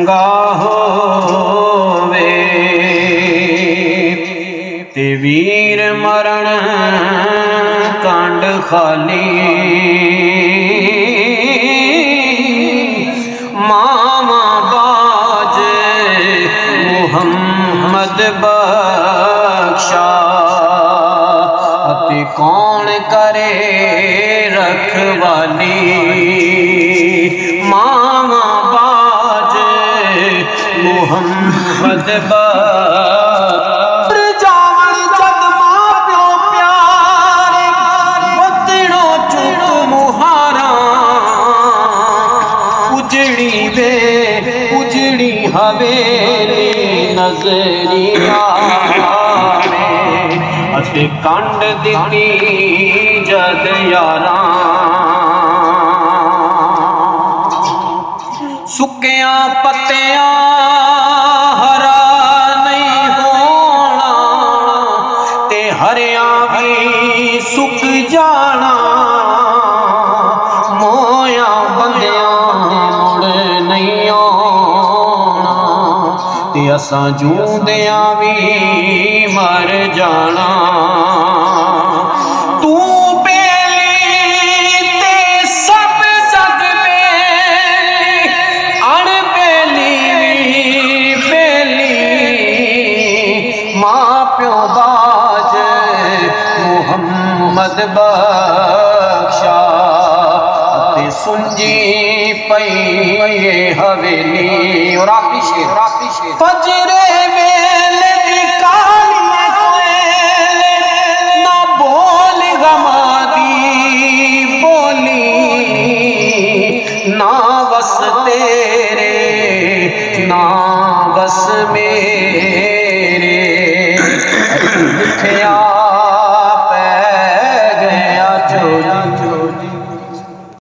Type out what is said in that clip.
ਚੰਗਾ ਹੋਵੇ ਤੇ ਵੀਰ ਮਰਨ ਕੰਡ ਖਾਲੀ ਮਾਵਾ ਬਾਜੇ ਮੁਹੰਮਦ ਬਖਸ਼ਾ ਅਤੇ ਕੌਣ ਕਰੇ ਰਖਵਾਲੀ ਮਾਵਾ ਬਾਜੇ ਮੁਹੰਮਦ उजड़ी हवेली नजरी आवे अते कंड दिती जद यारां सुक्कियां पत्तियां हरा नहीं होना ते हरिया भी सुक जाना मोया बंदियां ते असां जूंदियां भी मर जाना तू बेली ते सब जग बेली अणबेली भी बेली मां प्यो बाज मुहम्मद बख्शा ते सुंजी पई हवेली और आपी शेर फजरे वेले कालियां कोयले ना बोल गमादी बोली ना बस तेरे ना बस मेरे लिखया